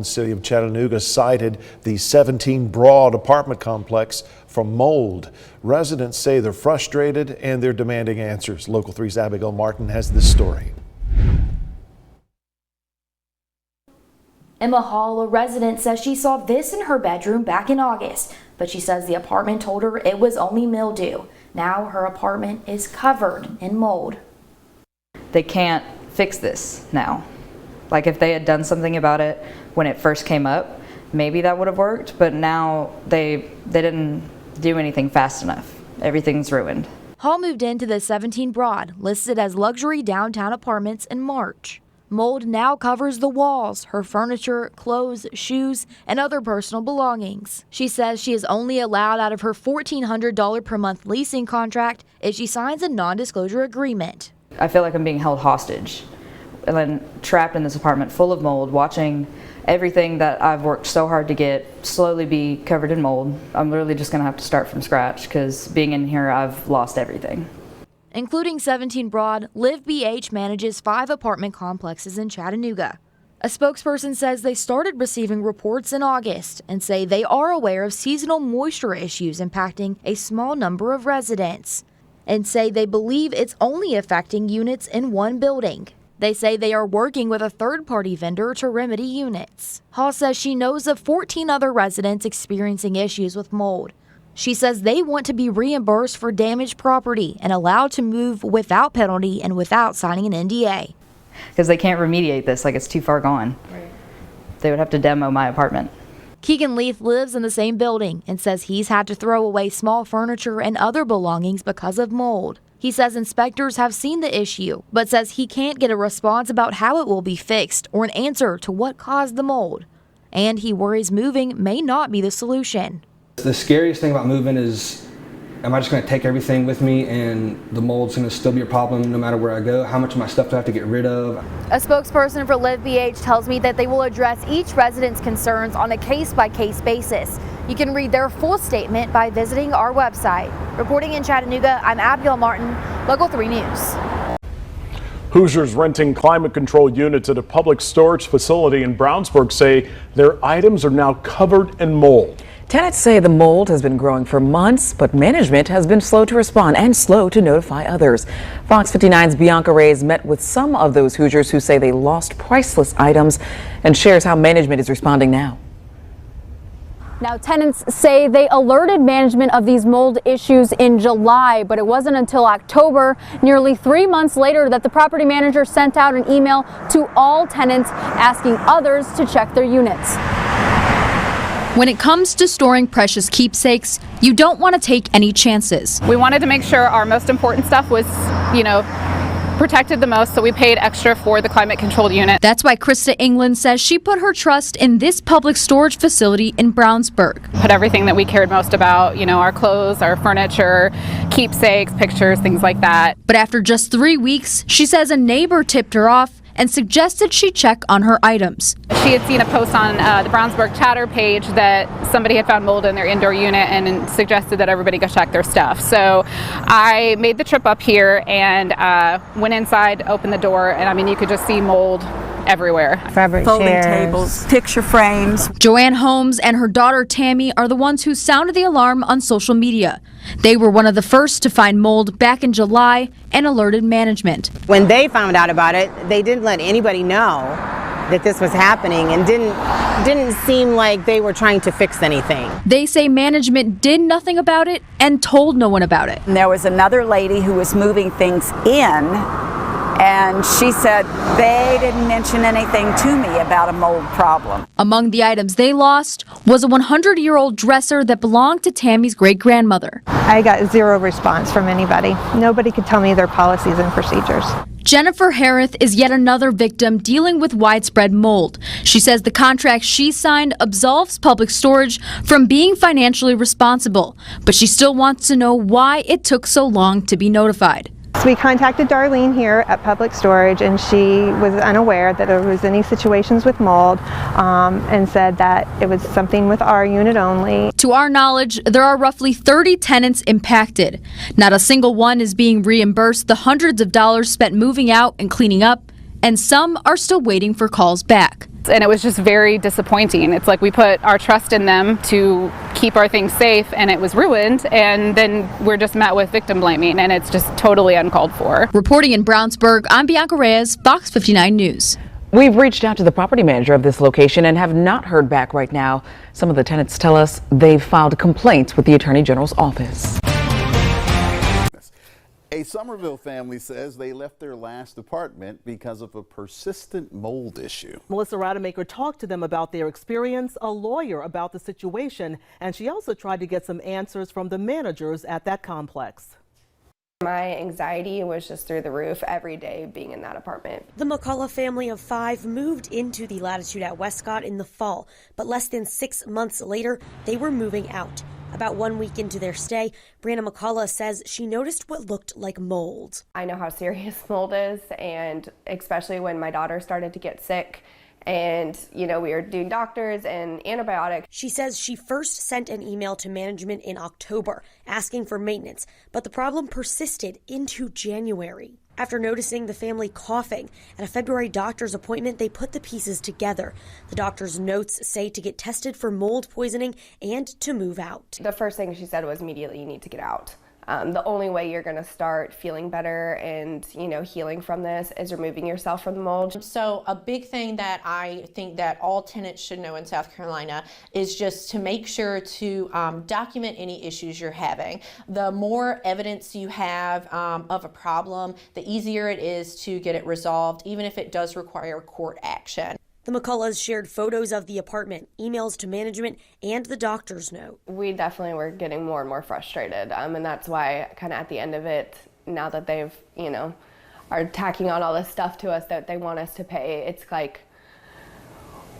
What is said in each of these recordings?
The city of Chattanooga cited the 17 Broad apartment complex from mold. Residents say they're frustrated and they're demanding answers. Local 3's Abigail Martin has this story. Emma Hall, a resident, says she saw this in her bedroom back in August, but she says the apartment told her it was only mildew. Now her apartment is covered in mold. They can't fix this now. Like if they had done something about it when it first came up, maybe that would have worked, but now they didn't do anything fast enough. Everything's ruined. Hall moved into the 17 Broad, listed as luxury downtown apartments in March. Mold now covers the walls, her furniture, clothes, shoes, and other personal belongings. She says she is only allowed out of her $1,400 per month leasing contract if she signs a non-disclosure agreement. I feel like I'm being held hostage and then trapped in this apartment full of mold, watching everything that I've worked so hard to get slowly be covered in mold. I'm literally just going to have to start from scratch because being in here, I've lost everything. Including 17 Broad, Live BH manages 5 apartment complexes in Chattanooga. A spokesperson says they started receiving reports in August and say they are aware of seasonal moisture issues impacting a small number of residents, and say they believe it's only affecting units in one building. They say they are working with a third-party vendor to remedy units. Hall says she knows of 14 other residents experiencing issues with mold. She says they want to be reimbursed for damaged property and allowed to move without penalty and without signing an NDA. Because they can't remediate this, like it's too far gone. Right. They would have to demo my apartment. Keegan Leith lives in the same building and says he's had to throw away small furniture and other belongings because of mold. He says inspectors have seen the issue, but says he can't get a response about how it will be fixed or an answer to what caused the mold. And he worries moving may not be the solution. The scariest thing about moving is, am I just going to take everything with me and the mold's going to still be a problem no matter where I go? How much of my stuff do I have to get rid of? A spokesperson for Live BH tells me that they will address each resident's concerns on a case-by-case basis. You can read their full statement by visiting our website. Reporting in Chattanooga, I'm Abigail Martin, Local 3 News. Hoosiers renting climate control units at a public storage facility in Brownsburg say their items are now covered in mold. Tenants say the mold has been growing for months, but management has been slow to respond and slow to notify others. Fox 59's Bianca Reyes met with some of those Hoosiers who say they lost priceless items and shares how management is responding now. Now, tenants say they alerted management of these mold issues in July, but it wasn't until October, nearly 3 months later, that the property manager sent out an email to all tenants asking others to check their units. When it comes to storing precious keepsakes, you don't want to take any chances. We wanted to make sure our most important stuff was, protected the most, so we paid extra for the climate controlled unit. That's why Krista England says she put her trust in this public storage facility in Brownsburg. Put everything that we cared most about, our clothes, our furniture, keepsakes, pictures, things like that. But after just 3 weeks, she says a neighbor tipped her off and suggested she check on her items. She had seen a post on the Brownsburg Chatter page that somebody had found mold in their indoor unit and suggested that everybody go check their stuff. So I made the trip up here and went inside, opened the door, and you could just see mold everywhere. Fabric folding chairs, tables, picture frames. Joanne Holmes and her daughter Tammy are the ones who sounded the alarm on social media. They were one of the first to find mold back in July and alerted management. When they found out about it, they didn't let anybody know that this was happening and didn't seem like they were trying to fix anything. They say management did nothing about it and told no one about it. And there was another lady who was moving things in, and she said they didn't mention anything to me about a mold problem. Among the items they lost was a 100-year-old dresser that belonged to Tammy's great-grandmother. I got zero response from anybody. Nobody could tell me their policies and procedures. Jennifer Harris is yet another victim dealing with widespread mold. She says the contract she signed absolves Public Storage from being financially responsible, but she still wants to know why it took so long to be notified. So we contacted Darlene here at Public Storage, and she was unaware that there was any situations with mold and said that it was something with our unit only. To our knowledge, there are roughly 30 tenants impacted. Not a single one is being reimbursed the hundreds of dollars spent moving out and cleaning up, and some are still waiting for calls back. And it was just very disappointing. It's like we put our trust in them to keep our things safe, and it was ruined, and then we're just met with victim blaming, and it's just totally uncalled for. Reporting in Brownsburg, I'm Bianca Reyes, Fox 59 News. We've reached out to the property manager of this location and have not heard back right now. Some of the tenants tell us they've filed complaints with the Attorney General's office. A Somerville family says they left their last apartment because of a persistent mold issue. Melissa Rademacher talked to them about their experience, a lawyer about the situation, and she also tried to get some answers from the managers at that complex. My anxiety was just through the roof every day being in that apartment. The McCullough family of 5 moved into the Latitude at Westcott in the fall, but less than 6 months later, they were moving out. About 1 week into their stay, Brianna McCullough says she noticed what looked like mold. I know how serious mold is, and especially when my daughter started to get sick. And, we were doing doctors and antibiotics. She says she first sent an email to management in October asking for maintenance, but the problem persisted into January. After noticing the family coughing at a February doctor's appointment, they put the pieces together. The doctor's notes say to get tested for mold poisoning and to move out. The first thing she said was immediately, you need to get out. The only way you're going to start feeling better and, healing from this is removing yourself from the mold. So a big thing that I think that all tenants should know in South Carolina is just to make sure to document any issues you're having. The more evidence you have of a problem, the easier it is to get it resolved, even if it does require court action. The McCulloughs shared photos of the apartment, emails to management, and the doctor's note. We definitely were getting more and more frustrated, and that's why kind of at the end of it, now that they've, are tacking on all this stuff to us that they want us to pay, it's like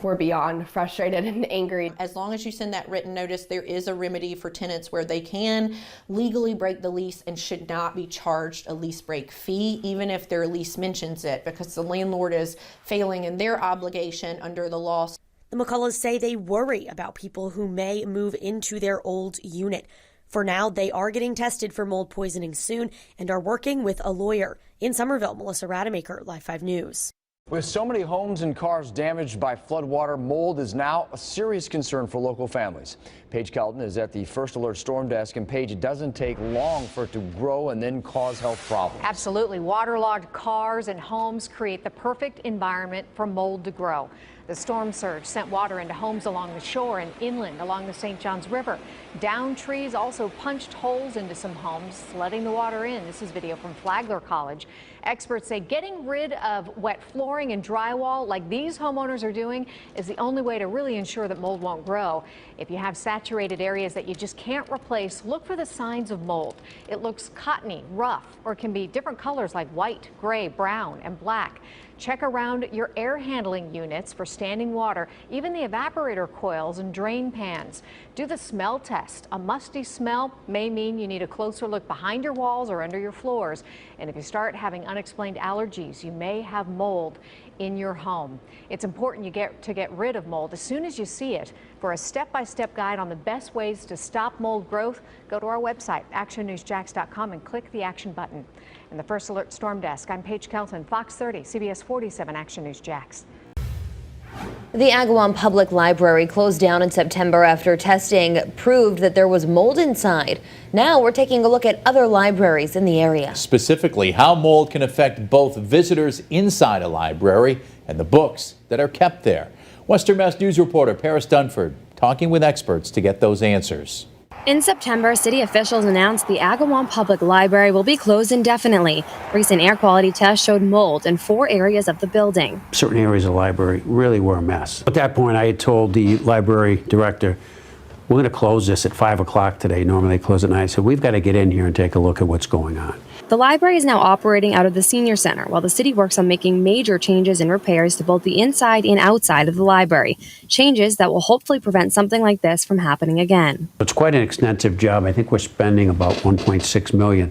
we're beyond frustrated and angry. As long as you send that written notice, there is a remedy for tenants where they can legally break the lease and should not be charged a lease break fee, even if their lease mentions it, because the landlord is failing in their obligation under the law. The McCulloughs say they worry about people who may move into their old unit. For now, they are getting tested for mold poisoning soon and are working with a lawyer. In Somerville, Melissa Rademacher, Live 5 News. With so many homes and cars damaged by floodwater, mold is now a serious concern for local families. Paige Kelton is at the First Alert Storm Desk, and Paige, it doesn't take long for it to grow and then cause health problems. Absolutely. Waterlogged cars and homes create the perfect environment for mold to grow. The storm surge sent water into homes along the shore and inland along the St. Johns River. Downed trees also punched holes into some homes, letting the water in. This is video from Flagler College. Experts say getting rid of wet flooring and drywall like these homeowners are doing is the only way to really ensure that mold won't grow. If you have saturated areas that you just can't replace, look for the signs of mold. It looks cottony, rough, or can be different colors like white, gray, brown, and black. Check around your air handling units for standing water, even the evaporator coils and drain pans. Do the smell test. A musty smell may mean you need a closer look behind your walls or under your floors. And if you start having unexplained allergies, you may have mold in your home. It's important you get rid of mold as soon as you see it. For a step-by-step guide on the best ways to stop mold growth, go to our website, actionnewsjax.com, and click the action button. In the First Alert Storm Desk, I'm Paige Kelton, Fox 30, CBS 47 Action News Jax. The Agawam Public Library closed down in September after testing proved that there was mold inside. Now we're taking a look at other libraries in the area. Specifically, how mold can affect both visitors inside a library and the books that are kept there. Western Mass News reporter Paris Dunford talking with experts to get those answers. In September, city officials announced the Agawam Public Library will be closed indefinitely. Recent air quality tests showed mold in 4 areas of the building. Certain areas of the library really were a mess. At that point, I had told the library director, we're going to close this at 5 o'clock today. Normally they close at 9. I said, we've got to get in here and take a look at what's going on. The library is now operating out of the senior center, while the city works on making major changes and repairs to both the inside and outside of the library. Changes that will hopefully prevent something like this from happening again. It's quite an extensive job. I think we're spending about $1.6 million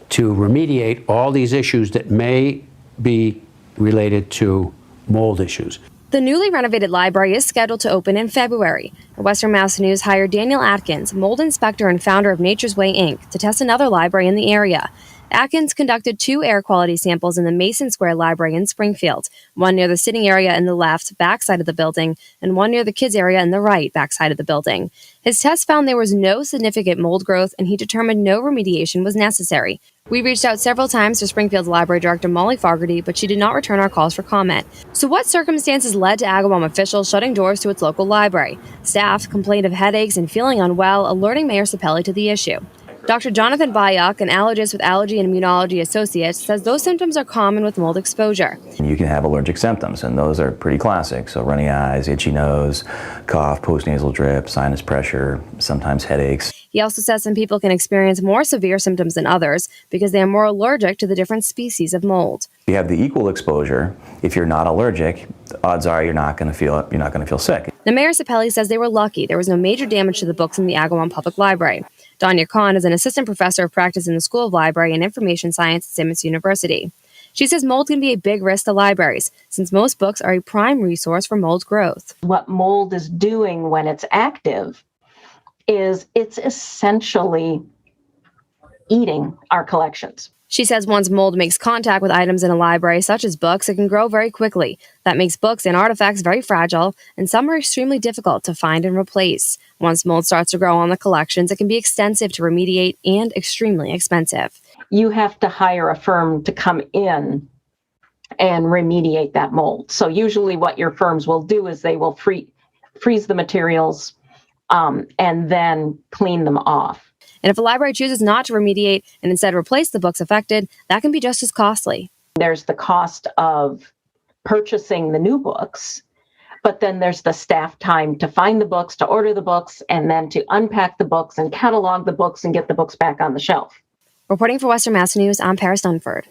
to remediate all these issues that may be related to mold issues. The newly renovated library is scheduled to open in February. Western Mass News hired Daniel Atkins, mold inspector and founder of Nature's Way, Inc., to test another library in the area. Atkins conducted 2 air quality samples in the Mason Square Library in Springfield, one near the sitting area in the left backside of the building and one near the kids area in the right backside of the building. His test found there was no significant mold growth and he determined no remediation was necessary. We reached out several times to Springfield's Library Director Molly Fogarty, but she did not return our calls for comment. So what circumstances led to Agawam officials shutting doors to its local library? Staff complained of headaches and feeling unwell, alerting Mayor Sapelli to the issue. Dr. Jonathan Bayuk, an allergist with Allergy and Immunology Associates, says those symptoms are common with mold exposure. You can have allergic symptoms, and those are pretty classic. So runny eyes, itchy nose, cough, postnasal drip, sinus pressure, sometimes headaches. He also says some people can experience more severe symptoms than others because they are more allergic to the different species of mold. You have the equal exposure. If you're not allergic, the odds are you're not going to feel sick. The Mayor Sapelli says they were lucky there was no major damage to the books in the Agawam Public Library. Danya Khan is an assistant professor of practice in the School of Library and Information Science at Simmons University. She says mold can be a big risk to libraries, since most books are a prime resource for mold growth. What mold is doing when it's active is it's essentially eating our collections. She says once mold makes contact with items in a library, such as books, it can grow very quickly. That makes books and artifacts very fragile, and some are extremely difficult to find and replace. Once mold starts to grow on the collections, it can be extensive to remediate and extremely expensive. You have to hire a firm to come in and remediate that mold. So usually what your firms will do is they will freeze the materials and then clean them off. And if a library chooses not to remediate and instead replace the books affected, that can be just as costly. There's the cost of purchasing the new books, but then there's the staff time to find the books, to order the books, and then to unpack the books and catalog the books and get the books back on the shelf. Reporting for Western Mass News, I'm Paris Dunford.